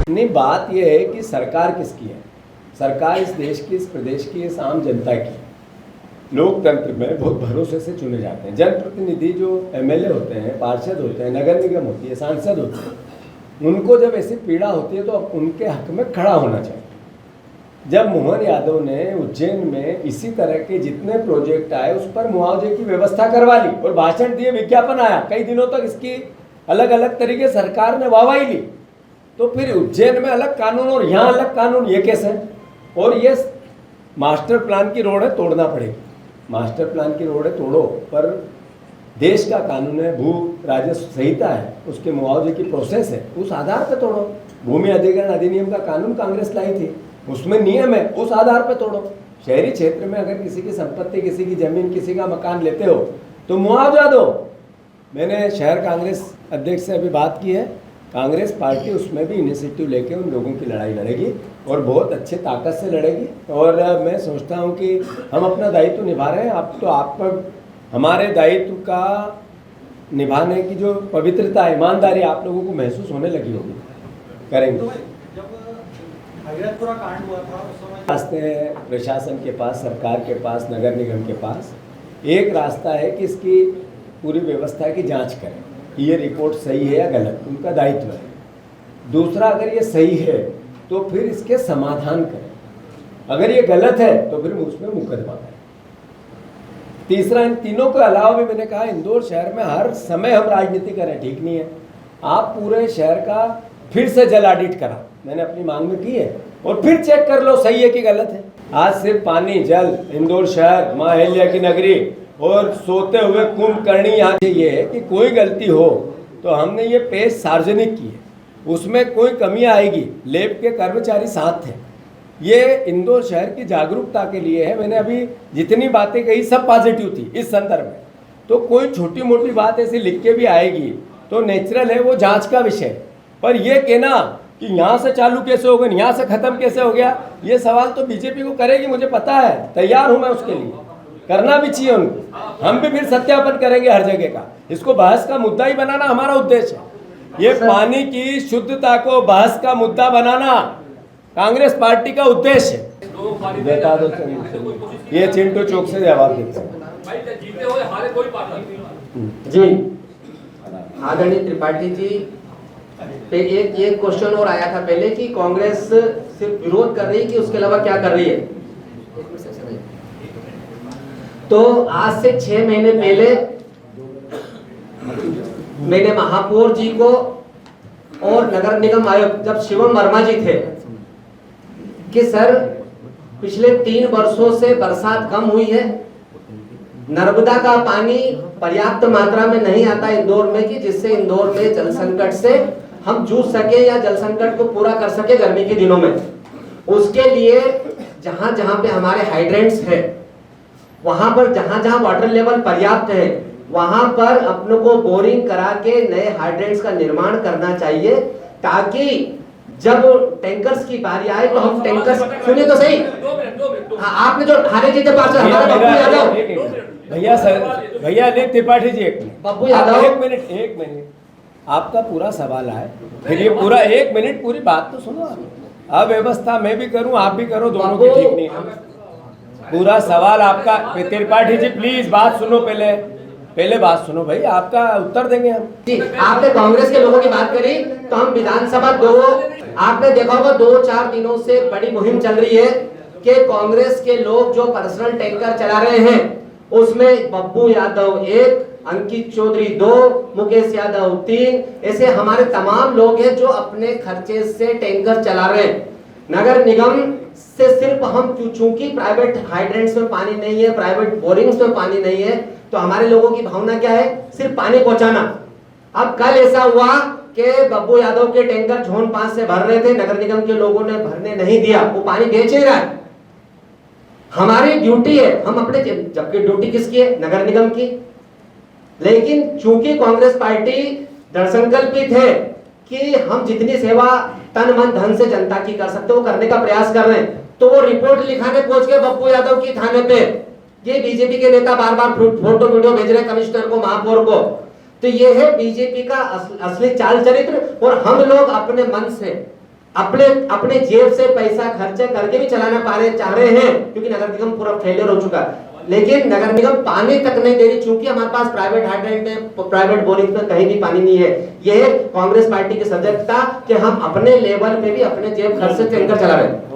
नहीं, बात यह है कि सरकार किसकी है? सरकार इस देश की, इस प्रदेश की, इस आम जनता की है। लोकतंत्र में बहुत भरोसे से चुने जाते हैं जनप्रतिनिधि। जो एमएलए होते हैं, पार्षद होते हैं, नगर निगम होती है, सांसद होते हैं, उनको जब ऐसी पीड़ा होती है तो अब उनके हक में खड़ा होना चाहिए। जब मोहन यादव ने उज्जैन में इसी तरह के जितने प्रोजेक्ट आए उस पर मुआवजे की व्यवस्था करवा ली और भाषण दिए, विज्ञापन आया, कई दिनों तक इसकी अलग अलग तरीके सरकार ने वाहवाही ली, तो फिर उज्जैन में अलग कानून और यहाँ अलग कानून, ये कैसे है? और ये मास्टर प्लान की रोड है, तोड़ना पड़ेगी। मास्टर प्लान की रोड है, तोड़ो, पर देश का कानून है, भू राजस्व संहिता है, उसके मुआवजे की प्रोसेस है, उस आधार पर तोड़ो। भूमि अधिग्रहण अधिनियम का कानून कांग्रेस लाई थी, उसमें नियम है, उस आधार पर तोड़ो। शहरी क्षेत्र में अगर किसी की संपत्ति, किसी की जमीन, किसी का मकान लेते हो तो मुआवजा दो। मैंने शहर कांग्रेस अध्यक्ष से अभी बात की है, कांग्रेस पार्टी उसमें भी इनिशिएटिव लेके उन लोगों की लड़ाई लड़ेगी और बहुत अच्छे ताकत से लड़ेगी। और मैं सोचता हूं कि हम अपना दायित्व निभा रहे हैं। अब तो आप पर हमारे दायित्व का निभाने की जो पवित्रता, ईमानदारी आप लोगों को महसूस होने लगी होगी, करेंगे। रास्ते हैं प्रशासन के पास, सरकार के पास, नगर निगम के पास। एक रास्ता है कि इसकी पूरी व्यवस्था की जांच करें, ये रिपोर्ट सही है या गलत, उनका दायित्व है। दूसरा, अगर ये सही है तो फिर इसके समाधान करें, अगर ये गलत है तो फिर उसमें मुकदमा करें। तीसरा, इन तीनों के अलावा भी मैंने कहा, इंदौर शहर में हर समय हम राजनीति करें, ठीक नहीं है। आप पूरे शहर का फिर से जल ऑडिट करा, मैंने अपनी मांग में की है, और फिर चेक कर लो सही है कि गलत है। आज सिर्फ पानी, जल, इंदौर शहर, माँ अहिल्या की नगरी और सोते हुए कुंभकर्णी, यहाँ ये है कि कोई गलती हो तो हमने ये पेश सार्वजनिक की है, उसमें कोई कमी आएगी, लैब के कर्मचारी साथ थे। ये इंदौर शहर की जागरूकता के लिए है। मैंने अभी जितनी बातें कही सब पॉजिटिव थी इस संदर्भ में। तो कोई छोटी मोटी बात ऐसी लिख के भी आएगी तो नेचुरल है, वो जांच का विषय। पर ये कहना कि यहाँ से चालू कैसे हो गया, यहाँ से खत्म कैसे हो गया, ये सवाल तो बीजेपी को करेगी, मुझे पता है, तैयार हूँ मैं उसके लिए, करना भी चाहिए उनको। हम भी फिर सत्यापन करेंगे हर जगह का। इसको बहस का मुद्दा ही बनाना हमारा उद्देश्य है। ये पानी की शुद्धता को बहस का मुद्दा बनाना कांग्रेस पार्टी का उद्देश्य है। बता दो, ये चिंटू चौक से जवाब देते हैं। जी आदरणीय त्रिपाठी जी, पे एक क्वेश्चन और आया था पहले कि कांग्रेस सिर्फ विरोध कर रही है कि उसके अलावा क्या कर रही है। तो आज से 6 महीने पहले मैंने महापौर जी को और नगर निगम आयुक्त जब शिवम वर्मा जी थे कि सर पिछले 3 वर्षों से बरसात कम हुई है, नर्मदा का पानी पर्याप्त मात्रा में नहीं आता इंदौर में कि जिससे इंदौर में जल संकट से हम जूझ सके या जल संकट को पूरा कर सके गर्मी के दिनों में। उसके लिए जहां जहां पे हमारे हाइड्रेंट्स है, वहां पर जहां जहां वाटर लेवल पर्याप्त है, वहां पर अपनों को बोरिंग करा के नए हाइड्रेंट्स का निर्माण करना चाहिए, ताकि जब टैंकर्स की बारी आए तो हम टैंकर्स, सुनिए तो सही, आपने जो हारे जी के पास हमारे बब्बू यादव, भैया सर, भैया ने त्रिपाठी जी, एक मिनट, बब्बू यादव, एक मिनट, आपका पूरा सवाल है, फिर ये पूरा 1 मिनट पूरी बात तो सुनो। अव्यवस्था मैं भी करूं, आप भी करो, दोनों की ठीक नहीं है। पूरा सवाल आपका, त्रिपाठी जी प्लीज बात सुनो, पहले बात सुनो भाई, आपका उत्तर देंगे हम। जी, आपने कांग्रेस के लोगों की बात करी तो हम विधानसभा आपने देखा होगा 2-4 दिनों से बड़ी मुहिम चल रही है कि कांग्रेस के लोग जो पर्सनल टैंकर चला रहे हैं, उसमें बब्बू यादव 1, अंकित चौधरी 2, मुकेश यादव 3, ऐसे हमारे तमाम लोग हैं जो अपने खर्चे से टैंकर चला रहे हैं। नगर निगम से सिर्फ हम चूंकि प्राइवेट हाइड्रेंट्स में पानी नहीं है, प्राइवेट बोरिंग्स में पानी नहीं है, तो हमारे लोगों की भावना क्या है, सिर्फ पानी पहुंचाना। अब कल ऐसा हुआ कि बब्बू यादव के टैंकर जोन 5 से भर रहे थे, नगर निगम के लोगों ने भरने नहीं दिया, वो पानी बेच ही रहा है। हमारी ड्यूटी है, हम अपने, जबकि ड्यूटी किसकी है, नगर निगम की, लेकिन चूंकि कांग्रेस पार्टी दृढ़संकल्पित है कि हम जितनी सेवा तन मन धन से जनता की कर सकते वो करने का प्रयास कर रहे हैं, तो वो रिपोर्ट लिखाने पहुंच गए बब्बू यादव की थाने पे। ये बीजेपी के नेता बार बार फोटो वीडियो भेज रहे कमिश्नर को, महापौर को। तो ये है बीजेपी का असली चाल चरित्र। और हम लोग अपने मन से अपने अपने जेब से पैसा खर्चे करके भी चलाना चाह रहे हैं, क्योंकि नगर निगम पूरा फेलियर हो चुका है। लेकिन नगर निगम पानी तक नहीं दे रही, चूंकि हमारे पास प्राइवेट हाइड्रेंट है, प्राइवेट बोरिंग में कहीं भी पानी नहीं है। यह है कांग्रेस पार्टी की सजगता कि हम अपने लेवल पे भी अपने जेब खर्च से टैंकर चला रहे हैं।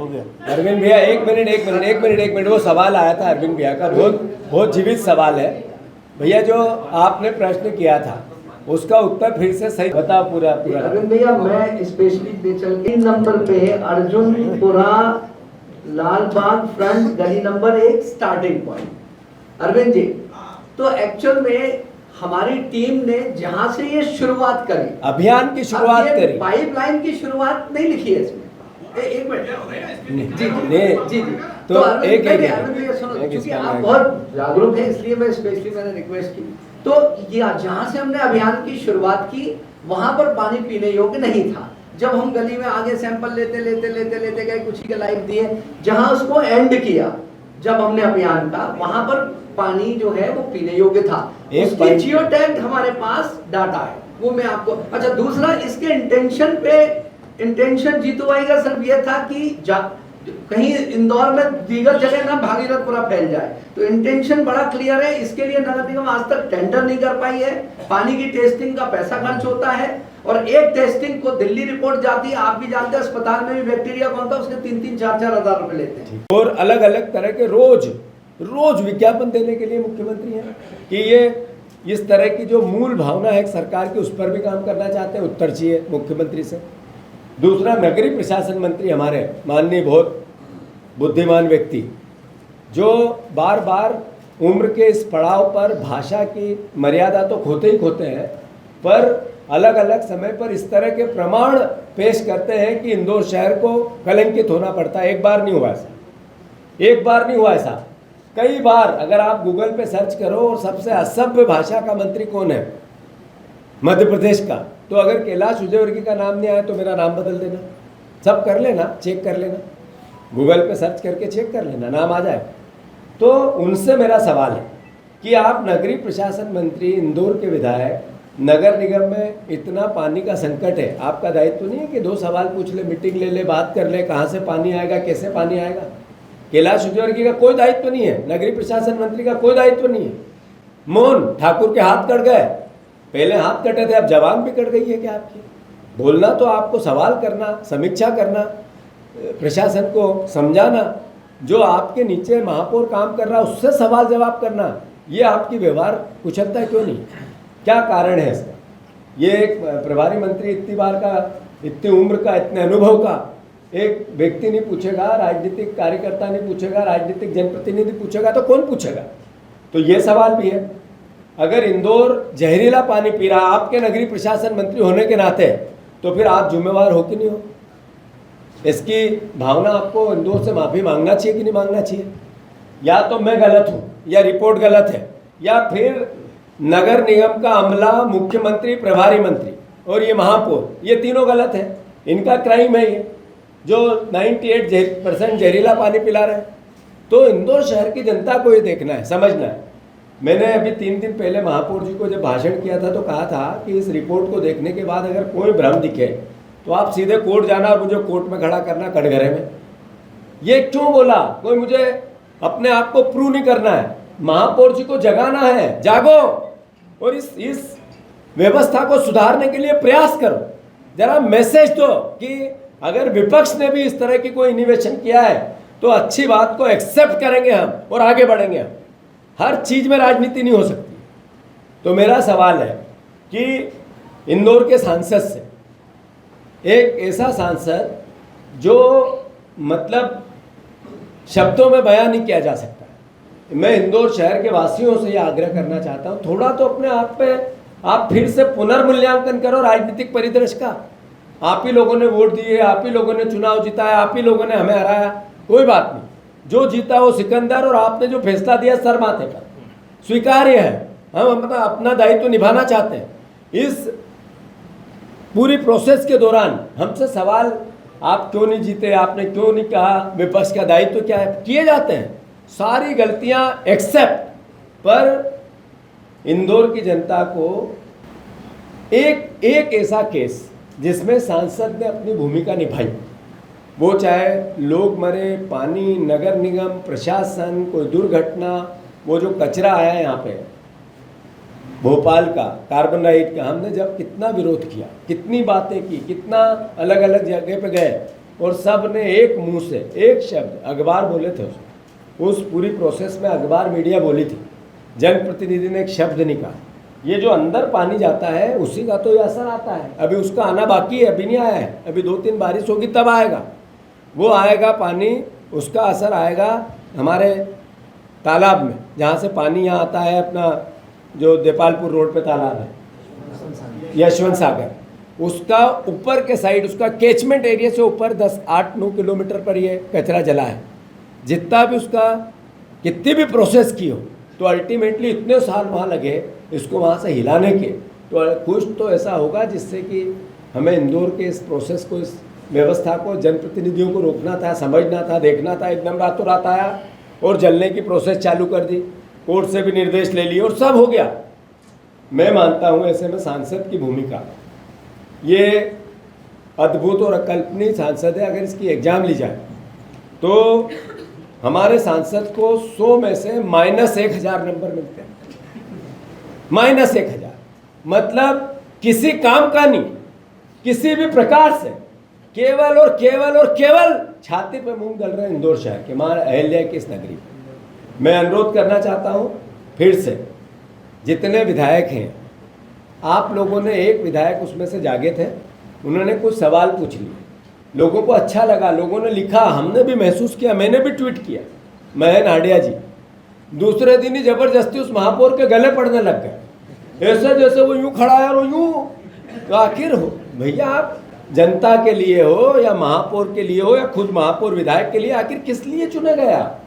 अरविंद भैया एक मिनट, वो सवाल आया था अरविंद भैया का, बहुत जीवित सवाल है भैया। जो आपने प्रश्न किया था उसका उत्तर फिर से सही बताओ पूरा। अरविंद भैया, मैं स्पेशली 3 नंबर पे अर्जुनपुरा लालबाग फ्रंट गली number 1 starting point, Arvind ji, तो एक्चुअल में हमारी टीम ने जहां से ये शुरुआत करी, अभियान की शुरुआत करी, पाइपलाइन की शुरुआत नहीं लिखी है इसमें। एक मिनट जी। तो अरविंद भैया सुनो, क्योंकि आप बहुत जागरूक हैं इसलिए मैं स्पेशली मैंने रिक्वेस्ट की। तो ये जहां से हमने अभियान की शुरुआत की वहां पर पानी पीने योग्य नहीं था। जब हम गली में आगे सैंपल लेते गए, कुछ ही के लाइक दिए, जहां उसको एंड किया जब हमने अभियान का, वहां पर पानी जो है वो पीने योग्य था। उसकी जियो टैग हमारे पास डाटा है, वो मैं आपको। अच्छा, दूसरा इसके इंटेंशन जीतू भाई का सिर्फ ये था कि कहीं इंदौर में दीगर जगह ना भागीरथपुरा फैल जाए, तो इंटेंशन बड़ा क्लियर है। इसके लिए नगर निगम आज तक टेंडर नहीं कर पाई है। पानी की टेस्टिंग का पैसा खर्च होता है और एक टेस्टिंग को दिल्ली रिपोर्ट जाती है, आप भी जानते हैं अस्पताल में भी बैक्टीरिया कौन था, उसके 3-4 हजार रुपए लेते हैं। और अलग अलग तरह के रोज विज्ञापन देने के लिए मुख्यमंत्री हैं कि ये इस तरह की जो मूल भावना है सरकार की, उस पर भी काम करना चाहते हैं। उत्तर चाहिए मुख्यमंत्री से। दूसरा, नगरीय प्रशासन मंत्री हमारे माननीय बहुत बुद्धिमान व्यक्ति, जो बार बार उम्र के इस पड़ाव पर भाषा की मर्यादा तो खोते ही खोते हैं, पर अलग अलग समय पर इस तरह के प्रमाण पेश करते हैं कि इंदौर शहर को कलंकित होना पड़ता है। एक बार नहीं हुआ ऐसा, कई बार। अगर आप गूगल पे सर्च करो और सबसे असभ्य भाषा का मंत्री कौन है मध्य प्रदेश का, तो अगर कैलाश विजयवर्गीय का नाम नहीं आया तो मेरा नाम बदल देना, सब कर लेना, चेक कर लेना, गूगल पे सर्च करके चेक कर लेना, नाम आ जाए। तो उनसे मेरा सवाल है कि आप नगरीय प्रशासन मंत्री, इंदौर के विधायक, नगर निगम में इतना पानी का संकट है, आपका दायित्व तो नहीं है कि 2 सवाल पूछ ले, मीटिंग ले ले, बात कर ले, कहाँ से पानी आएगा, कैसे पानी आएगा। कैलाश विजयवर्गीय का कोई दायित्व नहीं है, नगरीय प्रशासन मंत्री का कोई दायित्व नहीं है। मोहन ठाकुर के हाथ कट गए, पहले हाथ कटे थे, अब जवान भी कट गई है क्या आपकी? बोलना तो आपको, सवाल करना, समीक्षा करना, प्रशासन को समझाना, जो आपके नीचे महापौर काम कर रहा है उससे सवाल जवाब करना, ये आपकी व्यवहार कुशलता क्यों नहीं? क्या कारण है इसका? ये एक प्रभारी मंत्री इतनी बार का, इतनी उम्र का, इतने अनुभव का एक व्यक्ति नहीं पूछेगा, राजनीतिक कार्यकर्ता नहीं पूछेगा, राजनीतिक जनप्रतिनिधि पूछेगा तो कौन पूछेगा? तो ये सवाल भी है। अगर इंदौर जहरीला पानी पी रहा आपके नगरीय प्रशासन मंत्री होने के नाते, तो फिर आप जिम्मेवार हो कि नहीं हो? इसकी भावना आपको इंदौर से माफ़ी मांगना चाहिए कि नहीं मांगना चाहिए? या तो मैं गलत हूँ, या रिपोर्ट गलत है, या फिर नगर निगम का अमला, मुख्यमंत्री, प्रभारी मंत्री और ये महापौर, ये तीनों गलत है। इनका क्राइम है ये, जो 98% जहरीला पानी पिला रहे हैं। तो इंदौर शहर की जनता को ये देखना है, समझना है। मैंने अभी 3 दिन पहले महापौर जी को जब भाषण किया था तो कहा था कि इस रिपोर्ट को देखने के बाद अगर कोई भ्रम दिखे तो आप सीधे कोर्ट जाना और मुझे कोर्ट में खड़ा करना कटघरे में। ये क्यों बोला? कोई मुझे अपने आप को प्रूव नहीं करना है, महापौर जी को जगाना है, जागो और इस व्यवस्था को सुधारने के लिए प्रयास करो। जरा मैसेज दो कि अगर विपक्ष ने भी इस तरह की कोई इनोवेशन किया है तो अच्छी बात को एक्सेप्ट करेंगे हम और आगे बढ़ेंगे हम। हर चीज में राजनीति नहीं हो सकती। तो मेरा सवाल है कि इंदौर के सांसद से, एक ऐसा सांसद जो मतलब शब्दों में बयान नहीं किया जा सकता, मैं इंदौर शहर के वासियों से यह आग्रह करना चाहता हूं, थोड़ा तो अपने आप पे आप फिर से पुनर्मूल्यांकन करो राजनीतिक परिदृश्य का। आप ही लोगों ने वोट दिए, आप ही लोगों ने चुनाव जिताया, आप ही लोगों ने हमें हराया, कोई बात नहीं, जो जीता वो सिकंदर, और आपने जो फैसला दिया सर माथे पर स्वीकार्य है। हम अपना दायित्व निभाना चाहते हैं। इस पूरी प्रोसेस के दौरान हमसे सवाल, आप क्यों नहीं जीते, आपने क्यों नहीं कहा, विपक्ष का दायित्व क्या है, किए जाते हैं। सारी गलतियां एक्सेप्ट, पर इंदौर की जनता को एक ऐसा केस जिसमें सांसद ने अपनी भूमिका निभाई। वो चाहे लोग मरे, पानी, नगर निगम, प्रशासन, कोई दुर्घटना, वो जो कचरा आया यहाँ पे भोपाल का, कार्बन डाइऑक्साइड का, हमने जब कितना विरोध किया, कितनी बातें की, कितना अलग अलग जगह पे गए, और सब ने एक मुंह से एक शब्द, अखबार बोले थे उस पूरी प्रोसेस में, अखबार मीडिया बोली थी, जनप्रतिनिधि ने एक शब्द नहीं कहा। ये जो अंदर पानी जाता है उसी का तो ये असर आता है, अभी उसका आना बाकी है, अभी नहीं आया है, अभी 2-3 बारिश होगी तब आएगा, वो आएगा पानी, उसका असर आएगा हमारे तालाब में, जहाँ से पानी यहाँ आता है, अपना जो देपालपुर रोड पे तालाब है, यशवंत सागर, उसका ऊपर के साइड, उसका कैचमेंट एरिया से ऊपर 10-8-9 किलोमीटर पर ये कचरा जला है। जितना भी उसका कितनी भी प्रोसेस की हो, तो अल्टीमेटली इतने साल वहाँ लगे इसको वहाँ से हिलाने के, तो कुछ तो ऐसा होगा जिससे कि हमें इंदौर के इस प्रोसेस को, इस व्यवस्था को, जनप्रतिनिधियों को रोकना था, समझना था, देखना था। एकदम रातों रात आया और जलने की प्रोसेस चालू कर दी, कोर्ट से भी निर्देश ले लिए और सब हो गया। मैं मानता हूँ ऐसे में सांसद की भूमिका ये अद्भुत और अकल्पनीय सांसद है। अगर इसकी एग्जाम ली जाए तो हमारे सांसद को 100 में से -1000 नंबर मिलते हैं। -1000 मतलब किसी काम का नहीं, किसी भी प्रकार से, केवल और केवल और केवल छाती पे मूंग दल रहे इंदौर शहर के, मां अहिल्या की इस नगरी। मैं अनुरोध करना चाहता हूं फिर से, जितने विधायक हैं, आप लोगों ने, एक विधायक उसमें से जागे थे, उन्होंने कुछ सवाल पूछ लिए, लोगों को अच्छा लगा, लोगों ने लिखा, हमने भी महसूस किया, मैंने भी ट्वीट किया, महन हाडिया जी दूसरे दिन ही जबरदस्ती उस महापौर के गले पड़ने लग गए, ऐसे जैसे वो यूं खड़ा है और यूं। तो आखिर हो भैया, आप जनता के लिए हो या महापौर के लिए हो या खुद महापौर विधायक के लिए, आखिर किस लिए चुने गया?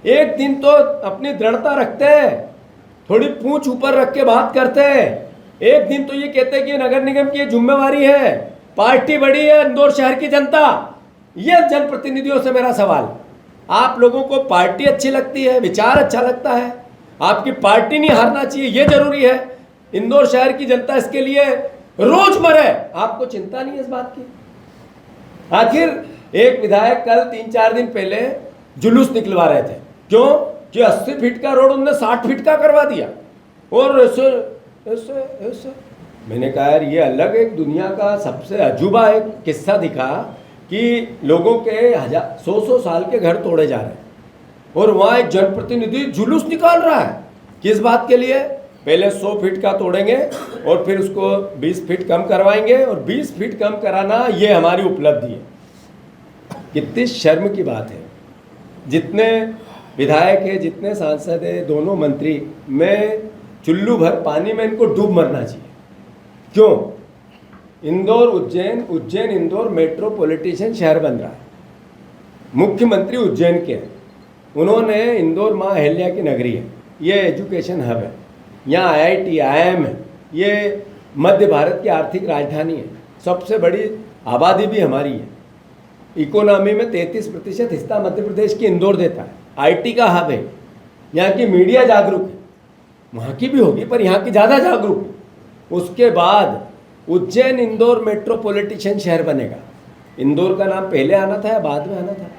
एक दिन तो अपनी दृढ़ता रखते हैं, थोड़ी पूंछ ऊपर रख के बात करते हैं, एक दिन तो ये कहते हैं कि नगर निगम की जिम्मेवारी है, पार्टी बड़ी है, इंदौर शहर की जनता। ये जनप्रतिनिधियों से मेरा सवाल, आप लोगों को पार्टी अच्छी लगती है, विचार अच्छा लगता है, आपकी पार्टी नहीं हारना चाहिए, ये जरूरी है, इंदौर शहर की जनता इसके लिए रोज मरे, आपको चिंता नहीं है इस बात की? आखिर एक विधायक कल 3-4 दिन पहले जुलूस निकलवा रहे थे, क्यों कि 80 फीट का रोड उन्होंने 60 फीट का करवा दिया, और ऐसे ऐसे ऐसे। मैंने कहा यार, ये अलग एक दुनिया का सबसे अजूबा एक किस्सा दिखा कि लोगों के 100 साल के घर तोड़े जा रहे हैं, और वहाँ एक जनप्रतिनिधि जुलूस निकाल रहा है, किस बात के लिए? पहले 100 फीट का तोड़ेंगे और फिर उसको 20 फीट कम करवाएंगे, और 20 फीट कम कराना ये हमारी उपलब्धि है। कितनी शर्म की बात है। जितने विधायक है, जितने सांसद है, दोनों मंत्री, मैं चुल्लू भर पानी में इनको डूब मरना चाहिए। क्यों? इंदौर उज्जैन इंदौर मेट्रोपॉलिटन शहर बन रहा है, मुख्यमंत्री उज्जैन के हैं, उन्होंने इंदौर मां अहिल्या की नगरी है, ये एजुकेशन हब है, यहाँ IIT IIM है, ये मध्य भारत की आर्थिक राजधानी है, सबसे बड़ी आबादी भी हमारी है, इकोनॉमी में 33% हिस्सा मध्य प्रदेश की इंदौर देता है, IT का हब है, यहाँ की मीडिया जागरूक है, वहाँ की भी होगी पर यहाँ की ज़्यादा जागरूक है। उसके बाद उज्जैन इंदौर मेट्रोपॉलिटन शहर बनेगा। इंदौर का नाम पहले आना था या बाद में आना था?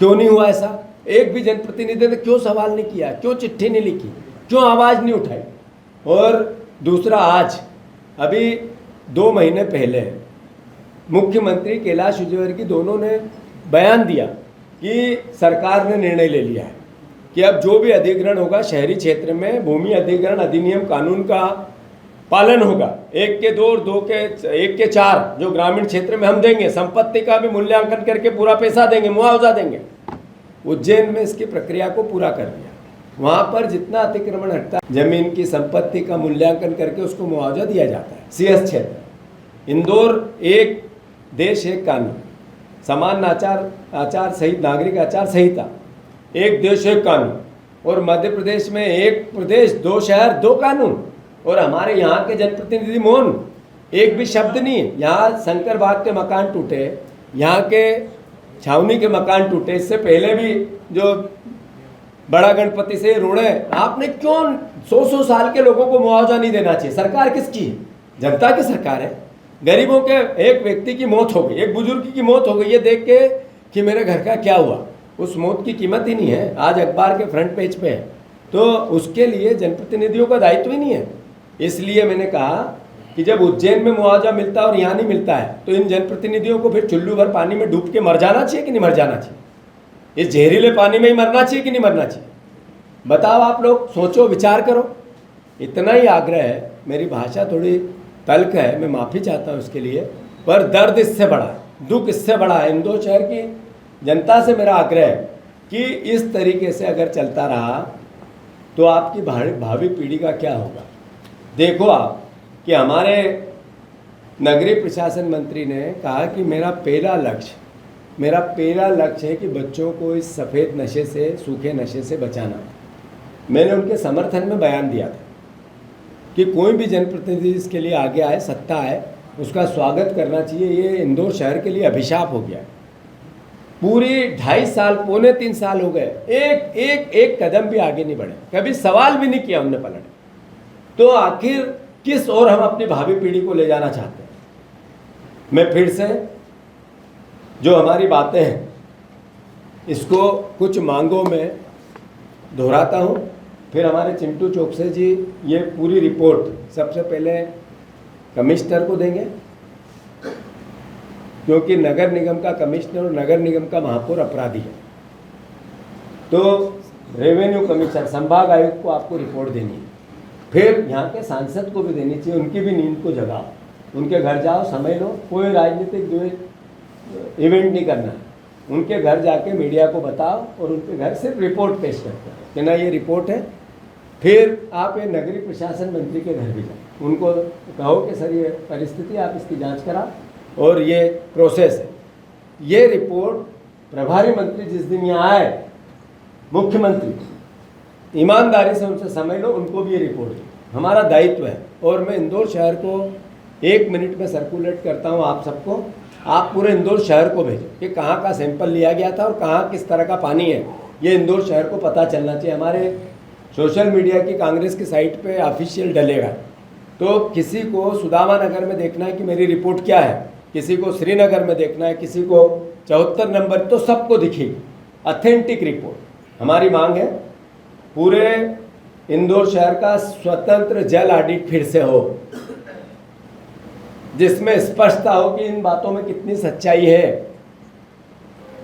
क्यों नहीं हुआ ऐसा? एक भी जनप्रतिनिधि ने क्यों सवाल नहीं किया, क्यों चिट्ठी नहीं लिखी, क्यों आवाज़ नहीं उठाई? और दूसरा, आज अभी 2 महीने पहले मुख्यमंत्री कैलाश विजयवर्गीय दोनों ने बयान दिया कि सरकार ने निर्णय ले लिया है कि अब जो भी अधिग्रहण होगा शहरी क्षेत्र में, भूमि अधिग्रहण अधिनियम कानून का पालन होगा। 1 के 2 और 2 के 1 के 4 जो ग्रामीण क्षेत्र में हम देंगे, संपत्ति का भी मूल्यांकन करके पूरा पैसा देंगे, मुआवजा देंगे। उज्जैन में इसकी प्रक्रिया को पूरा कर दिया। वहाँ पर जितना अतिक्रमण हटता है, जमीन की संपत्ति का मूल्यांकन करके उसको मुआवजा दिया जाता है। CS क्षेत्र, इंदौर एक देश एक कानून, समान आचार सहित नागरिक आचार संहिता, एक देश एक कानून, और मध्य प्रदेश में एक प्रदेश 2 शहर 2 कानून, और हमारे यहाँ के जनप्रतिनिधि मौन, एक भी शब्द नहीं। यहाँ शंकर बाग के मकान टूटे, यहाँ के छावनी के मकान टूटे, इससे पहले भी जो बड़ा गणपति से रोड़े, आपने क्यों 100 साल के लोगों को मुआवजा नहीं देना चाहिए? सरकार किसकी है? जनता की सरकार है। गरीबों के एक व्यक्ति की मौत हो गई, एक बुजुर्ग की मौत हो गई, ये देख के कि मेरे घर का क्या हुआ, उस मौत की कीमत ही नहीं है, आज अखबार के फ्रंट पेज पे है, तो उसके लिए जनप्रतिनिधियों का दायित्व ही नहीं है। इसलिए मैंने कहा कि जब उज्जैन में मुआवजा मिलता है और यहाँ नहीं मिलता है, तो इन जनप्रतिनिधियों को फिर चुल्लू भर पानी में डूब के मर जाना चाहिए कि नहीं मर जाना चाहिए? इस जहरीले पानी में ही मरना चाहिए कि नहीं मरना चाहिए? बताओ, आप लोग सोचो, विचार करो। इतना ही आग्रह है, मेरी भाषा थोड़ी तल्ख है, मैं माफ़ी चाहता हूँ इसके लिए, पर दर्द इससे बड़ा है, दुख इससे बड़ा है। इंदौर शहर की जनता से मेरा आग्रह है कि इस तरीके से अगर चलता रहा तो आपकी भावी पीढ़ी का क्या होगा। देखो आप कि हमारे नगरीय प्रशासन मंत्री ने कहा कि मेरा पहला लक्ष्य है कि बच्चों को इस सफ़ेद नशे से, सूखे नशे से बचाना। मैंने उनके समर्थन में बयान दिया था कि कोई भी जनप्रतिनिधि इसके लिए आगे आए, सत्ता आए, उसका स्वागत करना चाहिए। ये इंदौर शहर के लिए अभिशाप हो गया। पूरी 2.5 साल, पौने 3 साल हो गए, एक कदम भी आगे नहीं बढ़े, कभी सवाल भी नहीं किया उनने पलट। तो आखिर किस ओर हम अपनी भावी पीढ़ी को ले जाना चाहते हैं? मैं फिर से जो हमारी बातें हैं इसको कुछ मांगों में दोहराता हूँ, फिर हमारे चिंटू चौकसे जी ये पूरी रिपोर्ट सबसे पहले कमिश्नर को देंगे, क्योंकि नगर निगम का कमिश्नर और नगर निगम का महापौर अपराधी है। तो रेवेन्यू कमिश्नर, संभाग आयुक्त को आपको रिपोर्ट देनी है, फिर यहाँ के सांसद को भी देनी चाहिए, उनकी भी नींद को जगाओ, उनके घर जाओ, समय लो, कोई राजनीतिक इवेंट नहीं करना, उनके घर जाके मीडिया को बताओ और उनके घर सिर्फ रिपोर्ट पेश करते हैं कि ना ये रिपोर्ट है। फिर आप ये नगरीय प्रशासन मंत्री के घर भी जाओ, उनको कहो कि सर ये परिस्थिति, आप इसकी जांच करा और ये प्रोसेस है। ये रिपोर्ट प्रभारी मंत्री जिस दिन यहाँ आए, मुख्यमंत्री, ईमानदारी से उनसे समय लो, उनको भी ये रिपोर्ट दो, हमारा दायित्व है। और मैं इंदौर शहर को 1 मिनट में सर्कुलेट करता हूँ आप सबको, आप पूरे इंदौर शहर को भेजो कि कहाँ का सैंपल लिया गया था और कहाँ किस तरह का पानी है, ये इंदौर शहर को पता चलना चाहिए। हमारे सोशल मीडिया की कांग्रेस की साइट पे ऑफिशियल डलेगा, तो किसी को सुदामा नगर में देखना है कि मेरी रिपोर्ट क्या है, किसी को श्रीनगर में देखना है, किसी को 74 नंबर, तो सबको दिखेगी ऑथेंटिक रिपोर्ट। हमारी मांग है पूरे इंदौर शहर का स्वतंत्र जल ऑडिट फिर से हो, जिसमें स्पष्टता हो कि इन बातों में कितनी सच्चाई है।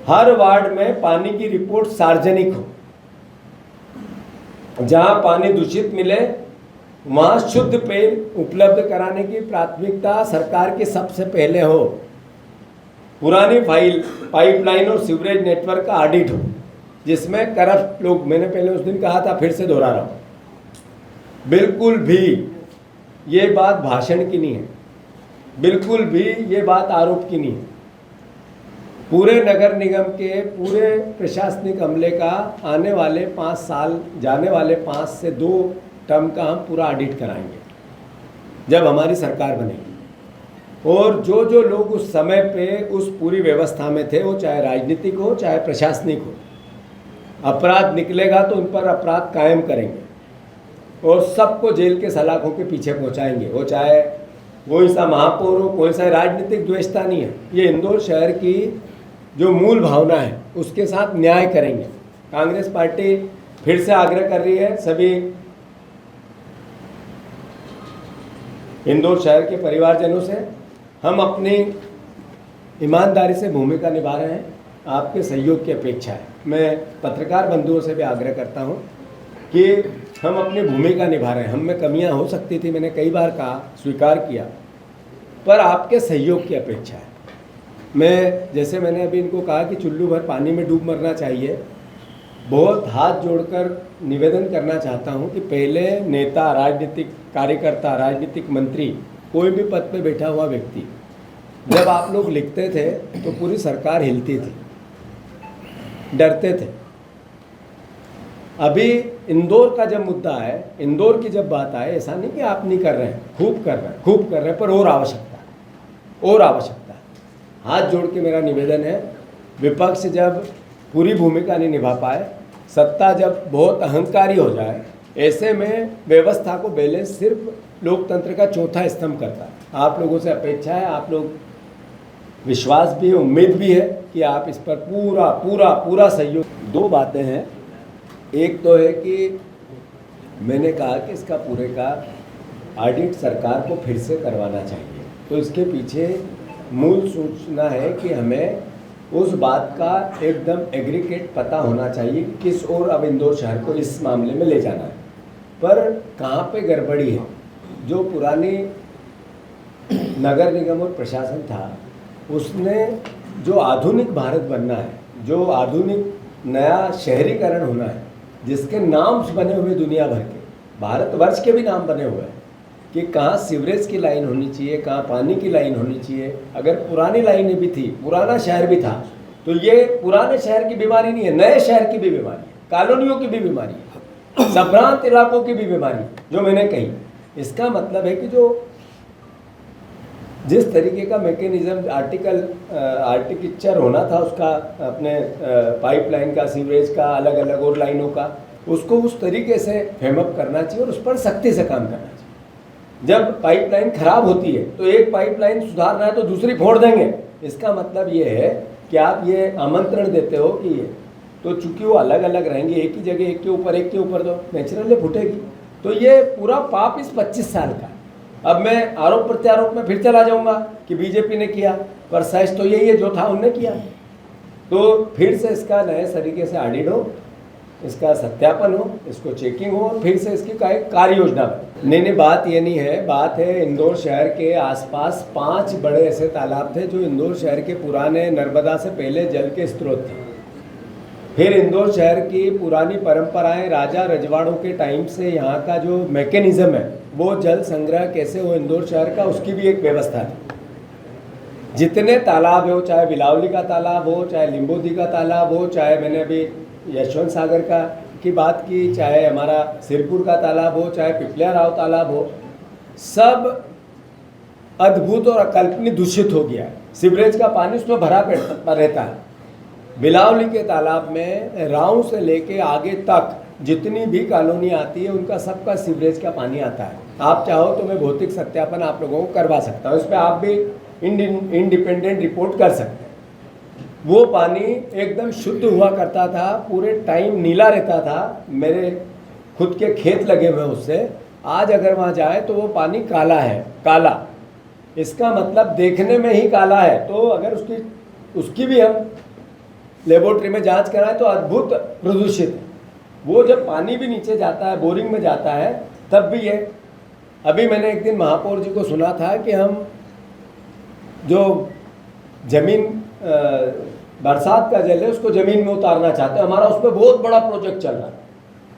हर वार्ड में पानी की रिपोर्ट सार्वजनिक हो, जहां पानी दूषित मिले वहां शुद्ध पेय उपलब्ध कराने की प्राथमिकता सरकार की सबसे पहले हो। पुरानी पाइपलाइन और सीवरेज नेटवर्क का ऑडिट हो, जिसमें करप्ट लोग, मैंने पहले उस दिन कहा था, फिर से दोहरा रहा हूं, बिल्कुल भी ये बात भाषण की नहीं है, बिल्कुल भी ये बात आरोप की नहीं है। पूरे नगर निगम के पूरे प्रशासनिक अमले का आने वाले 5 साल, जाने वाले 5 से 2 टर्म का हम पूरा ऑडिट कराएंगे जब हमारी सरकार बनेगी। और जो जो लोग उस समय पे उस पूरी व्यवस्था में थे, वो चाहे राजनीतिक हो चाहे प्रशासनिक हो, अपराध निकलेगा तो उन पर अपराध कायम करेंगे और सबको जेल के सलाखों के पीछे पहुंचाएंगे। वो चाहे कोई सा महापौर हो, कोई सा राजनीतिक द्वेषता नहीं है, ये इंदौर शहर की जो मूल भावना है उसके साथ न्याय करेंगे। कांग्रेस पार्टी फिर से आग्रह कर रही है सभी इंदौर शहर के परिवारजनों से, हम अपनी ईमानदारी से भूमिका निभा रहे हैं, आपके सहयोग की अपेक्षा है। मैं पत्रकार बंधुओं से भी आग्रह करता हूं कि हम अपनी भूमिका निभा रहे हैं। हम में कमियां हो सकती थी, मैंने कई बार कहा, स्वीकार किया, पर आपके सहयोग की अपेक्षा है। मैं जैसे मैंने अभी इनको कहा कि चुल्लू भर पानी में डूब मरना चाहिए, बहुत हाथ जोड़कर निवेदन करना चाहता हूं कि पहले नेता, राजनीतिक कार्यकर्ता, राजनीतिक मंत्री, कोई भी पद पे बैठा हुआ व्यक्ति, जब आप लोग लिखते थे तो पूरी सरकार हिलती थी, डरते थे। अभी इंदौर का जब मुद्दा है, इंदौर की जब बात आए, ऐसा नहीं कि आप नहीं कर रहे हैं, खूब कर रहे हैं, पर और आवश्यकता है, और आवश्यकता है। हाथ जोड़ के मेरा निवेदन है, विपक्ष जब पूरी भूमिका नहीं निभा पाए, सत्ता जब बहुत अहंकारी हो जाए, ऐसे में व्यवस्था को बैलेंस सिर्फ लोकतंत्र का चौथा स्तंभ करता है। आप लोगों से अपेक्षा है, आप लोग विश्वास भी है, उम्मीद भी है कि आप इस पर पूरा पूरा पूरा सहयोग। दो बातें हैं, एक तो है कि मैंने कहा कि इसका पूरे का ऑडिट सरकार को फिर से करवाना चाहिए, तो इसके पीछे मूल सूचना है कि हमें उस बात का एकदम एग्रीगेट पता होना चाहिए कि किस ओर अब इंदौर शहर को इस मामले में ले जाना है, पर कहाँ पे गड़बड़ी है। जो पुरानी नगर निगम और प्रशासन था, उसने जो आधुनिक भारत बनना है, जो आधुनिक नया शहरीकरण होना है, जिसके नाम बने हुए दुनिया भर के, भारतवर्ष के भी नाम बने हुए हैं कि कहाँ सीवरेज की लाइन होनी चाहिए, कहाँ पानी की लाइन होनी चाहिए। अगर पुरानी लाइनें भी थी, पुराना शहर भी था, तो ये पुराने शहर की बीमारी नहीं है, नए शहर की भी बीमारी है, कॉलोनियों की भी बीमारी है, संभ्रांत इलाकों की भी बीमारी जो मैंने कही। इसका मतलब है कि जो जिस तरीके का मैकेनिज्म आर्टिकिचर होना था उसका, अपने पाइपलाइन का, सीवरेज का, अलग अलग और लाइनों का, उसको उस तरीके से फेमअप करना चाहिए और उस पर सख्ती से काम करना चाहिए। जब पाइपलाइन खराब होती है तो एक पाइपलाइन सुधारना है तो दूसरी फोड़ देंगे। इसका मतलब ये है कि आप ये आमंत्रण देते हो कि ये तो चूंकि वो अलग अलग रहेंगे, एक ही जगह एक के ऊपर तो नेचुरली फूटेगी। तो ये पूरा पाप इस 25 साल का। अब मैं आरोप प्रत्यारोप में फिर चला जाऊंगा कि बीजेपी ने किया, पर सच तो यही है जो था उनने किया। तो फिर से इसका नए तरीके से ऑडिट हो, इसका सत्यापन हो, इसको चेकिंग हो, फिर से इसकी कार्य योजना बने। नहीं, बात ये नहीं है, बात है इंदौर शहर के आसपास 5 बड़े ऐसे तालाब थे जो इंदौर शहर के पुराने नर्मदा से पहले जल के स्रोत थे। फिर इंदौर शहर की पुरानी परंपराएं, राजा रजवाड़ों के टाइम से यहाँ का जो मैकेनिज्म है, वो जल संग्रह कैसे हो इंदौर शहर का, उसकी भी एक व्यवस्था थी। जितने तालाब हो, चाहे बिलावली का तालाब हो, चाहे लिंबोदी का तालाब हो, चाहे मैंने अभी यशवंत सागर का की बात की, चाहे हमारा सिरपुर का तालाब हो, चाहे पिपलिया राव तालाब हो, सब अद्भुत और अकल्पनीय दूषित हो गया है। सीवरेज का पानी उसमें भरा रहता है। बिलावली के तालाब में राव से लेके आगे तक जितनी भी कॉलोनी आती है, उनका सबका सीवरेज का पानी आता है। आप चाहो तो मैं भौतिक सत्यापन आप लोगों को करवा सकता हूँ, इस पर आप भी इंडिपेंडेंट रिपोर्ट कर सकते हैं। वो पानी एकदम शुद्ध हुआ करता था, पूरे टाइम नीला रहता था, मेरे खुद के खेत लगे हुए उससे। आज अगर वहाँ जाए तो वो पानी काला है, काला। इसका मतलब देखने में ही काला है, तो अगर उसकी भी हम लेबोरेटरी में जांच कराएं तो अद्भुत प्रदूषित है। वो जब पानी भी नीचे जाता है, बोरिंग में जाता है, तब भी ये। अभी मैंने एक दिन महापौर जी को सुना था कि हम जो जमीन बरसात का जल है उसको ज़मीन में उतारना चाहते हैं, हमारा उस पर बहुत बड़ा प्रोजेक्ट चल रहा है।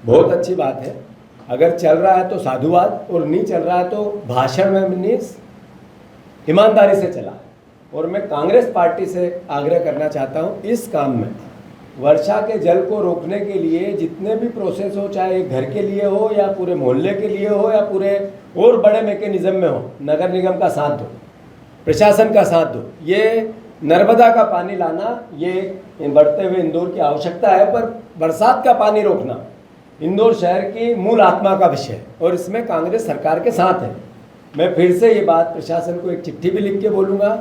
बहुत अच्छी बात है, अगर चल रहा है तो साधुवाद, और नहीं चल रहा है तो भाषण में मीन्स ईमानदारी से चला। और मैं कांग्रेस पार्टी से आग्रह करना चाहता हूँ, इस काम में वर्षा के जल को रोकने के लिए जितने भी प्रोसेस हो, चाहे घर के लिए हो या पूरे मोहल्ले के लिए हो या पूरे और बड़े मैकेनिज्म में हो, नगर निगम का साथ दो, प्रशासन का साथ दो। ये नर्मदा का पानी लाना ये बढ़ते हुए इंदौर की आवश्यकता है, पर बरसात का पानी रोकना इंदौर शहर की मूल आत्मा का विषय है और इसमें कांग्रेस सरकार के साथ है। मैं फिर से ये बात प्रशासन को एक चिट्ठी भी लिख के बोलूँगा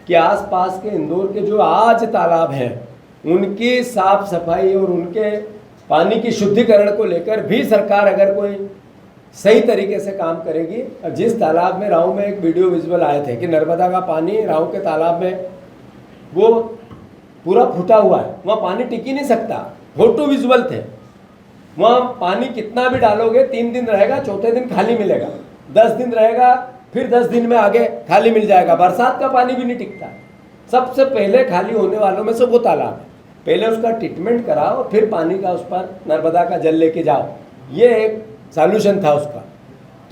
कि आसपास के इंदौर के जो आज तालाब हैं, उनकी साफ सफाई और उनके पानी की शुद्धिकरण को लेकर भी सरकार अगर कोई सही तरीके से काम करेगी। अब जिस तालाब में राव में एक वीडियो विजुअल आए थे कि नर्मदा का पानी राव के तालाब में वो पूरा फूटा हुआ है, वहाँ पानी टिक ही नहीं सकता, फोटो विजुअल थे। वहाँ पानी कितना भी डालोगे 3 दिन रहेगा, चौथे दिन खाली मिलेगा, 10 दिन रहेगा, फिर 10 दिन में आगे खाली मिल जाएगा। बरसात का पानी भी नहीं टिकता। सबसे पहले खाली होने वालों में से वो तालाब है। पहले उसका ट्रीटमेंट कराओ, फिर पानी का उस पर नर्मदा का जल लेके जाओ, ये एक सॉल्यूशन था उसका।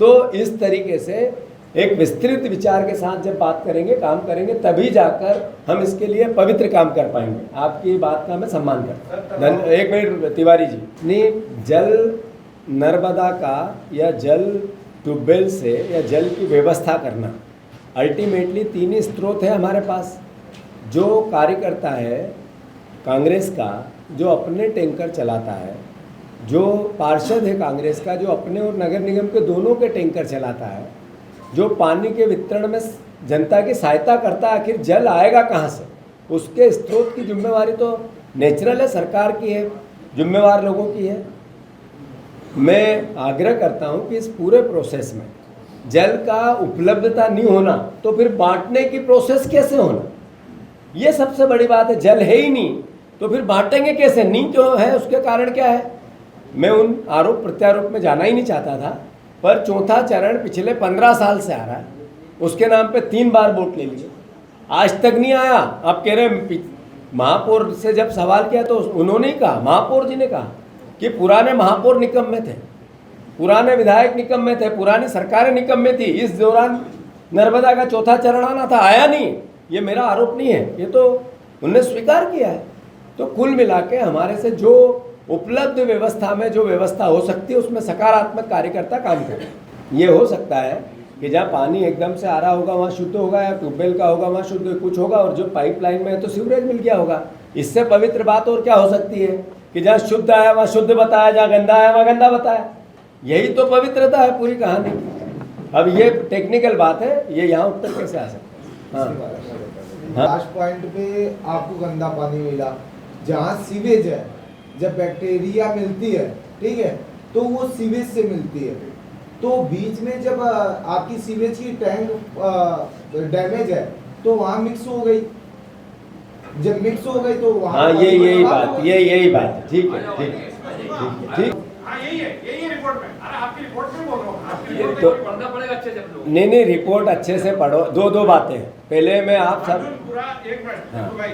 तो इस तरीके से एक विस्तृत विचार के साथ जब बात करेंगे, काम करेंगे, तभी जाकर हम इसके लिए पवित्र काम कर पाएंगे। आपकी बात का मैं सम्मान करता हूँ। एक मिनट तिवारी जी, नहीं, जल नर्मदा का या जल ट्यूबवेल से या जल की व्यवस्था करना, अल्टीमेटली 3 ही स्रोत है हमारे पास। जो कार्यकर्ता है कांग्रेस का, जो अपने टैंकर चलाता है, जो पार्षद है कांग्रेस का, जो अपने और नगर निगम के दोनों के टैंकर चलाता है, जो पानी के वितरण में जनता की सहायता करता है, आखिर जल आएगा कहाँ से? उसके स्रोत की जिम्मेवारी तो नेचुरल है, सरकार की है, जिम्मेवार लोगों की है। मैं आग्रह करता हूँ कि इस पूरे प्रोसेस में जल का उपलब्धता नहीं होना तो फिर बांटने की प्रोसेस कैसे होना, ये सबसे बड़ी बात है। जल है ही नहीं तो फिर बांटेंगे कैसे? नहीं जो है उसके कारण क्या है? मैं उन आरोप प्रत्यारोप में जाना ही नहीं चाहता था, पर चौथा चरण पिछले 15 साल से आ रहा है, उसके नाम पे 3 बार वोट ले लिए, आज तक नहीं आया। आप कह रहे महापौर से जब सवाल किया तो उन्होंने ही कहा, महापौर जी ने कहा कि पुराने महापौर निकम्मे थे, पुराने विधायक निकम्मे थे, पुरानी सरकारें निकम्मे थी। इस दौरान नर्मदा का चौथा चरण आना था, आया नहीं। ये मेरा आरोप नहीं है, ये तो उन्होंने स्वीकार किया है। तो कुल मिला के हमारे से जो उपलब्ध व्यवस्था में जो व्यवस्था हो सकती है उसमें सकारात्मक कार्यकर्ता काम करें। ये हो सकता है कि जहाँ पानी एकदम से आ रहा होगा वहाँ शुद्ध होगा, या ट्यूबवेल का होगा वहाँ शुद्ध कुछ होगा, और जो पाइपलाइन में है तो सीवरेज मिल गया होगा। इससे पवित्र बात और क्या हो सकती है कि जहाँ शुद्ध आया वहाँ शुद्ध बताया, जहाँ गंदा आया वहाँ गंदा बताया। यही तो पवित्रता है पूरी कहानी। अब ये टेक्निकल बात है, ये यहाँ उत्तर कैसे आ सकता है? हाँ, लास्ट पॉइंट पे आपको गंदा पानी मिला, जहाँ सीवेज है, जब बैक्टीरिया मिलती है, ठीक है, तो वो सीवेज से मिलती है। तो बीच में जब आपकी सीवेज की टैंक डैमेज है तो वहाँ मिक्स हो गई, जब मिक्स हो गई तो वहाँ हाँ, यही बात है। ठीक है, ठीक है, ठीक। हाँ, यही रिपोर्ट में। अरे आपकी रिपोर्ट में बोल रहा हूँ, आपकी रिपोर्ट तो में पढ़ना पड़ेगा अच्छे से हम लोग। नहीं, रिपोर्ट अच्छे से पढ़ो। दो बातें पहले मैं आप सब अर्जुनपुरा, एक मिनट हाँ। भाई,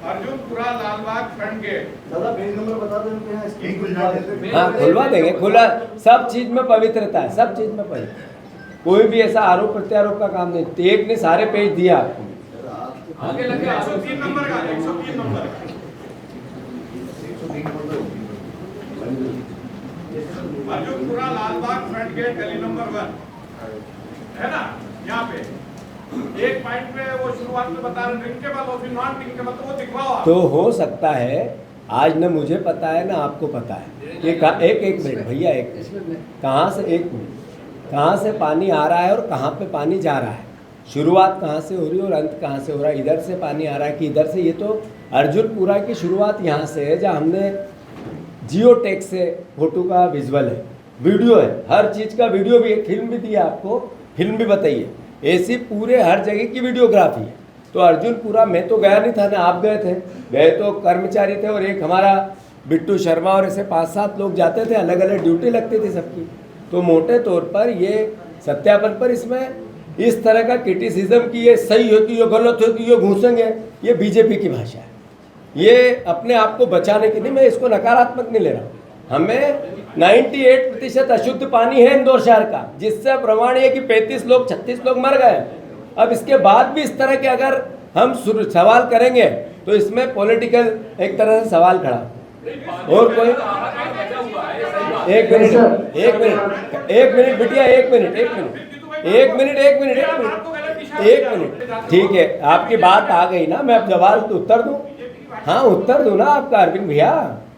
अर्जुनपुरा लालबाग फ्रंट गेट, दादा पेज नंबर बता दें हैं, इसकी खुलवा देते हैं। हाँ खुलवा देंगे, खुला। सब चीज में पवित्रता है, सब चीज में पवित्र। कोई भी ऐसा आरोप प्रत्यारोप का काम नहीं। एक ने सारे पेज दिया आपको। आगे लगे 103 नंबर का, 103 नंबर का। अर्जुनपुरा लालबाग फ्रंट गेट गली नंबर 1 है ना, यहाँ पे एक पॉइंट पे वो शुरुआत में बता रहे ड्रिंकेबल और फिर नॉन ड्रिंकेबल, तो वो दिखवाओ आप। तो हो सकता है आज न मुझे पता है ना आपको पता है कि एक मिनट भैया, एक कहाँ से, एक मिनट, कहाँ से पानी आ रहा है और कहाँ पे पानी जा रहा है, शुरुआत कहाँ से हो रही है और अंत कहाँ से हो रहा है, इधर से पानी आ रहा है कि इधर से। ये तो अर्जुनपुरा की शुरुआत यहाँ से है, जहाँ हमने जियो टैग से फोटो का विजुअल है, वीडियो है, हर चीज़ का वीडियो भी, एक फिल्म भी दी है आपको, फिल्म भी बताइए। ऐसी पूरे हर जगह की वीडियोग्राफी है। तो अर्जुनपुरा मैं तो गया नहीं था ना, आप गए थे, गए तो कर्मचारी थे और एक हमारा बिट्टू शर्मा और ऐसे 5-7 लोग जाते थे, अलग अलग ड्यूटी लगती थी सबकी। तो मोटे तौर पर ये सत्यापन पर इसमें इस तरह का क्रिटिसिज्म कि ये सही हो कि ये गलत हो कि ये घूसेंगे, ये बीजेपी की भाषा है। ये अपने आप को बचाने की नहीं, मैं इसको नकारात्मक नहीं ले रहा हूँ। हमें 98% अशुद्ध पानी है इंदौर शहर का, जिससे प्रमाण है कि 35 लोग 36 लोग मर गए। अब इसके बाद भी इस तरह के अगर हम सवाल करेंगे तो इसमें पॉलिटिकल एक तरह से सवाल खड़ा। और कोई एक मिनट बिटिया, एक मिनट, ठीक है, आपकी बात आ गई ना, मैं अब जवाब तो उत्तर दूं। हाँ उत्तर दूं ना आपका, अरविंद भैया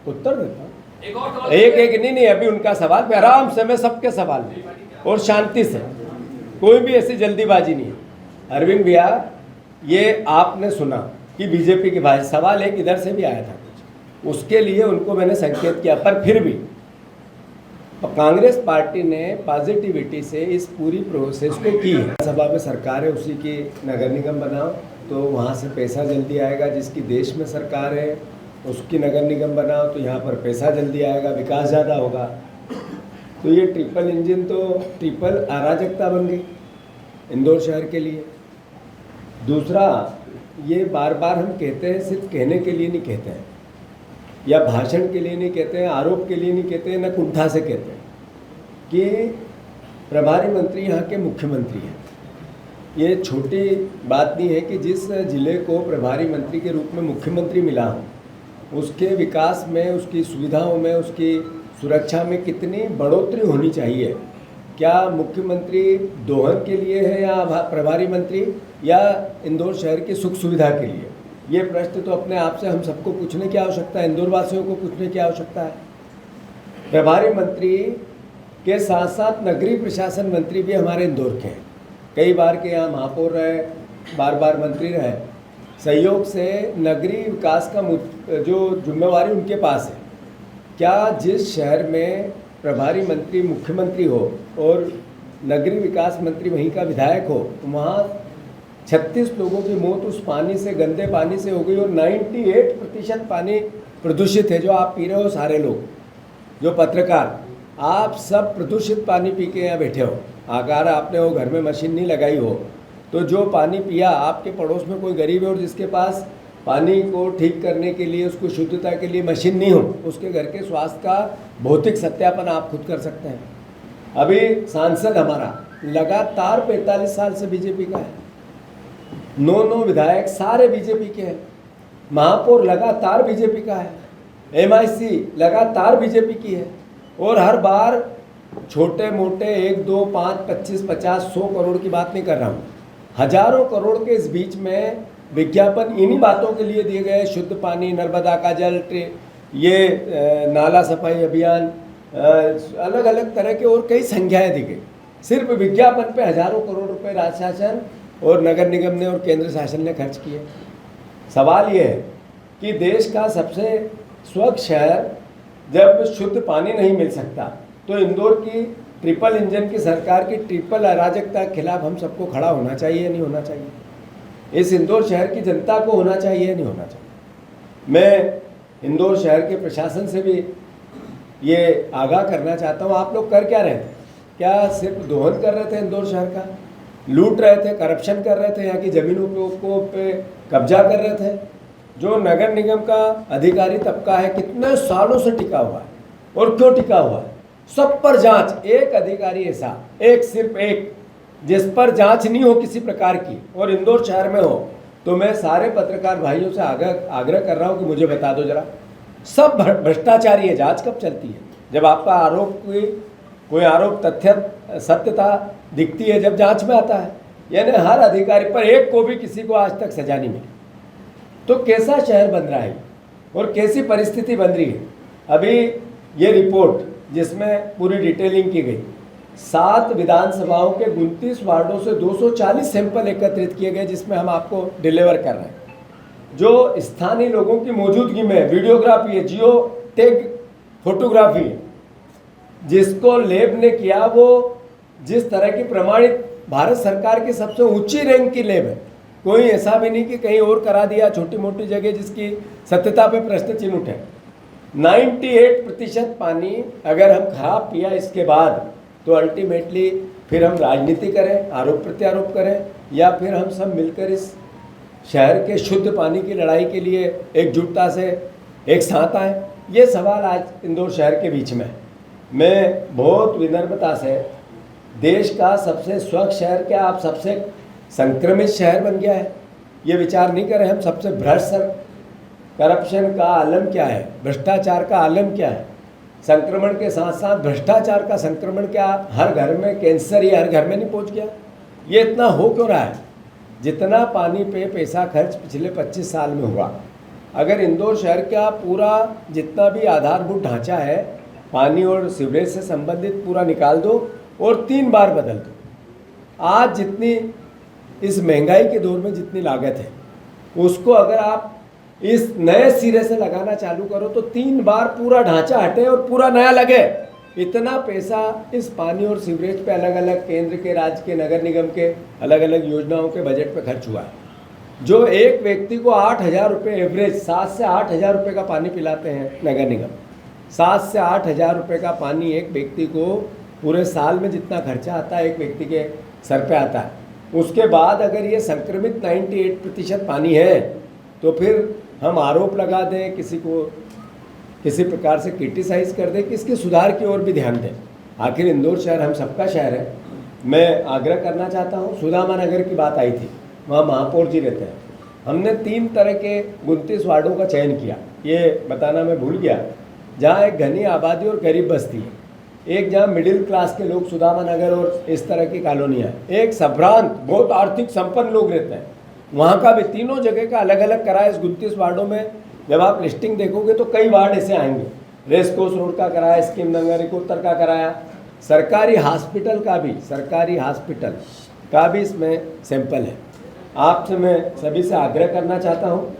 उत्तर देता हूँ। एक नहीं, अभी उनका सवाल पे आराम से, मैं सबके सवाल और शांति से, कोई भी ऐसी जल्दीबाजी नहीं है। अरविंद भैया, ये आपने सुना कि बीजेपी की भाषा, सवाल एक इधर से भी आया था कुछ, उसके लिए उनको मैंने संकेत किया, पर फिर भी कांग्रेस पार्टी ने पॉजिटिविटी से इस पूरी प्रोसेस को की है। सभा में सरकार है, उसी की नगर निगम बनाओ तो वहाँ से पैसा जल्दी आएगा। जिसकी देश में सरकार है उसकी नगर निगम बनाओ तो यहाँ पर पैसा जल्दी आएगा, विकास ज़्यादा होगा। तो ये ट्रिपल इंजन तो ट्रिपल अराजकता बन गई इंदौर शहर के लिए। दूसरा, ये बार बार हम कहते हैं, सिर्फ कहने के लिए नहीं कहते हैं या भाषण के लिए नहीं कहते हैं, आरोप के लिए नहीं कहते हैं, न कुंठा से कहते हैं कि प्रभारी मंत्री यहाँ के मुख्यमंत्री हैं। ये छोटी बात नहीं है कि जिस जिले को प्रभारी मंत्री के रूप में मुख्यमंत्री मिला हो, उसके विकास में, उसकी सुविधाओं में, उसकी सुरक्षा में कितनी बढ़ोतरी होनी चाहिए। क्या मुख्यमंत्री दोहन के लिए है या प्रभारी मंत्री या इंदौर शहर की सुख सुविधा के लिए? ये प्रश्न तो अपने आप से हम सबको पूछने की आवश्यकता है, इंदौर वासियों को पूछने की आवश्यकता है। प्रभारी मंत्री के साथ साथ नगरीय प्रशासन मंत्री भी हमारे इंदौर के हैं, कई बार के यहाँ महापौर रहे, बार बार मंत्री रहे। सहयोग से नगरीय विकास का जो जिम्मेवारी उनके पास है। क्या जिस शहर में प्रभारी मंत्री मुख्यमंत्री हो और नगरीय विकास मंत्री वहीं का विधायक हो, वहाँ 36 लोगों की मौत उस पानी से, गंदे पानी से हो गई और 98% पानी प्रदूषित है। जो आप पी रहे हो सारे लोग, जो पत्रकार, आप सब प्रदूषित पानी पी के यहाँ बैठे हो। अगर आपने वो घर में मशीन नहीं लगाई हो तो जो पानी पिया, आपके पड़ोस में कोई गरीब है और जिसके पास पानी को ठीक करने के लिए, उसको शुद्धता के लिए मशीन नहीं हो, उसके घर के स्वास्थ्य का भौतिक सत्यापन आप खुद कर सकते हैं। अभी सांसद हमारा लगातार 45 साल से बीजेपी का है, 9 विधायक सारे बीजेपी के हैं, महापौर लगातार बीजेपी का है, MIC लगातार बीजेपी की है और हर बार छोटे मोटे 1, 2, 5, 25, 50, 100 करोड़ की बात नहीं कर रहा हूँ, हजारों करोड़ के इस बीच में विज्ञापन इन्हीं बातों के लिए दिए गए। शुद्ध पानी, नर्मदा का जल, ये नाला सफाई अभियान, अलग अलग तरह के और कई संख्याएं दी गई। सिर्फ विज्ञापन पे हजारों करोड़ रुपए राज्य शासन और नगर निगम ने और केंद्र शासन ने खर्च किए। सवाल ये है कि देश का सबसे स्वच्छ शहर जब शुद्ध पानी नहीं मिल सकता तो इंदौर की ट्रिपल इंजन की सरकार की ट्रिपल अराजकता के खिलाफ हम सबको खड़ा होना चाहिए, नहीं होना चाहिए? इस इंदौर शहर की जनता को होना चाहिए, नहीं होना चाहिए? मैं इंदौर शहर के प्रशासन से भी ये आगाह करना चाहता हूँ, आप लोग कर क्या रहे थे? क्या सिर्फ दोहन कर रहे थे इंदौर शहर का? लूट रहे थे, करप्शन कर रहे थे, यहाँ की ज़मीनों पे कब्जा कर रहे थे? जो नगर निगम का अधिकारी तबका है कितने सालों से टिका हुआ है और क्यों टिका हुआ है? सब पर जांच, एक अधिकारी ऐसा, सिर्फ एक जिस पर जांच नहीं हो किसी प्रकार की और इंदौर शहर में हो, तो मैं सारे पत्रकार भाइयों से आग्रह कर रहा हूं कि मुझे बता दो जरा, सब भ्रष्टाचारी है, जांच कब चलती है? जब आपका आरोप कोई आरोप तथ्य सत्यता दिखती है, जब जांच में आता है। यानी हर अधिकारी पर एक को भी किसी को आज तक सजा नहीं मिली। तो कैसा शहर बन रहा है और कैसी परिस्थिति बन रही है? अभी ये रिपोर्ट जिसमें पूरी डिटेलिंग की गई, 7 विधानसभाओं के 29 वार्डों से 240 सैंपल एकत्रित किए गए, जिसमें हम आपको डिलीवर कर रहे हैं। जो स्थानीय लोगों की मौजूदगी में वीडियोग्राफी है, जियो टैग फोटोग्राफी है, जिसको लैब ने किया, वो जिस तरह की प्रमाणित भारत सरकार की सबसे ऊंची रैंक की लैब है। कोई ऐसा भी नहीं कि कहीं और करा दिया छोटी मोटी जगह जिसकी सत्यता पे प्रश्न चिन्ह उठे। 98% पानी अगर हम खराब पिया इसके बाद, तो अल्टीमेटली फिर हम राजनीति करें, आरोप प्रत्यारोप करें, या फिर हम सब मिलकर इस शहर के शुद्ध पानी की लड़ाई के लिए एकजुटता से एक साथ आए? ये सवाल आज इंदौर शहर के बीच में है। मैं बहुत विनम्रता से, देश का सबसे स्वच्छ शहर क्या आप सबसे संक्रमित शहर बन गया है, ये विचार नहीं करें हम? सबसे भ्रष्ट, करप्शन का आलम क्या है, भ्रष्टाचार का आलम क्या है, संक्रमण के साथ साथ भ्रष्टाचार का संक्रमण क्या हर घर में, कैंसर ये हर घर में नहीं पहुंच गया? ये इतना हो क्यों रहा है? जितना पानी पे पैसा खर्च पिछले 25 साल में हुआ, अगर इंदौर शहर का पूरा जितना भी आधारभूत ढांचा है पानी और सीवरेज से संबंधित पूरा निकाल दो और 3 बार बदल दो। आज जितनी इस महंगाई के दौर में जितनी लागत है, उसको अगर आप इस नए सिरे से लगाना चालू करो तो 3 बार पूरा ढांचा हटे और पूरा नया लगे। इतना पैसा इस पानी और सीवरेज पे अलग अलग केंद्र के, राज्य के, नगर निगम के अलग अलग योजनाओं के बजट पे खर्च हुआ है। जो एक व्यक्ति को 8,000 रुपये एवरेज, 7 से 8,000 रुपये का पानी पिलाते हैं नगर निगम, 7 से 8,000 रुपये का पानी एक व्यक्ति को पूरे साल में जितना खर्चा आता है एक व्यक्ति के सर पे आता है। उसके बाद अगर ये संक्रमित 98% पानी है, तो फिर हम आरोप लगा दें, किसी को किसी प्रकार से क्रिटिसाइज कर दें कि इसके सुधार की ओर भी ध्यान दें। आखिर इंदौर शहर हम सबका शहर है। मैं आग्रह करना चाहता हूँ, सुदामा नगर की बात आई थी, वहाँ महापौर जी रहते हैं। हमने 3 तरह के 29 वार्डों का चयन किया, ये बताना मैं भूल गया, जहाँ एक घनी आबादी और गरीब बस्ती है, एक जहाँ मिडिल क्लास के लोग सुदामा नगर और इस तरह की कॉलोनियाँ हैं, एक संभ्रांत बहुत आर्थिक संपन्न लोग रहते हैं, वहाँ का भी। तीनों जगह का अलग अलग करा है इस 29 वार्डों में। जब आप लिस्टिंग देखोगे तो कई वार्ड ऐसे आएंगे रेस कोर्स रोड का कराया, स्कीम नगर इकोत्तर का कराया, सरकारी हॉस्पिटल का भी इसमें सैंपल है। आपसे मैं सभी से आग्रह करना चाहता हूँ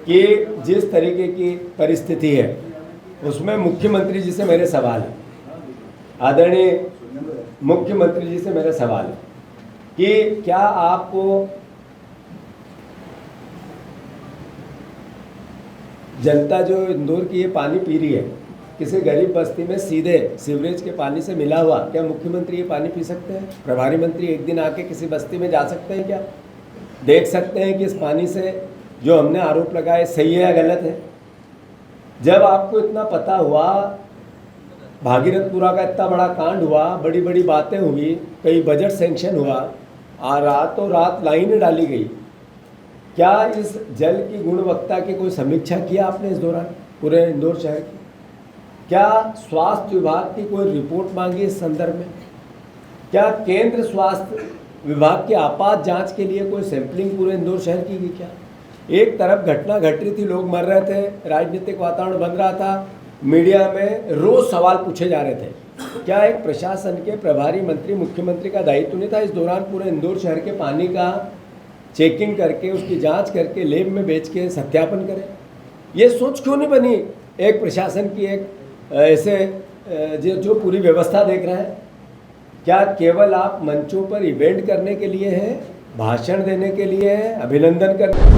कि जिस तरीके की परिस्थिति है उसमें मुख्यमंत्री जी से मेरे सवाल है, आदरणीय मुख्यमंत्री जी से मेरा सवाल है कि क्या आपको जनता जो इंदौर की ये पानी पी रही है, किसी गरीब बस्ती में सीधे सीवरेज के पानी से मिला हुआ, क्या मुख्यमंत्री ये पानी पी सकते हैं? प्रभारी मंत्री एक दिन आके किसी बस्ती में जा सकते हैं क्या? देख सकते हैं कि इस पानी से जो हमने आरोप लगाए सही है या गलत है? जब आपको इतना पता हुआ, भागीरथपुरा का इतना बड़ा कांड हुआ, बड़ी बड़ी बातें हुई, कई बजट सेंक्शन हुआ, रातों रात लाइनें डाली गई, क्या इस जल की गुणवत्ता की कोई समीक्षा किया आपने इस दौरान पूरे इंदौर शहर की? क्या स्वास्थ्य विभाग की कोई रिपोर्ट मांगी इस संदर्भ में? क्या केंद्र स्वास्थ्य विभाग की आपात जांच के लिए कोई सैंपलिंग पूरे इंदौर शहर की गई क्या? एक तरफ घटना घट रही थी, लोग मर रहे थे, राजनीतिक वातावरण बन रहा था, मीडिया में रोज सवाल पूछे जा रहे थे, क्या एक प्रशासन के प्रभारी मंत्री मुख्यमंत्री का दायित्व नहीं था इस दौरान पूरे इंदौर शहर के पानी का चेकिंग करके, उसकी जांच करके, लेब में बेच के सत्यापन करें? ये सोच क्यों नहीं बनी एक प्रशासन की, एक ऐसे जो पूरी व्यवस्था देख रहा है? क्या केवल आप मंचों पर इवेंट करने के लिए हैं, भाषण देने के लिए हैं, अभिनंदन करने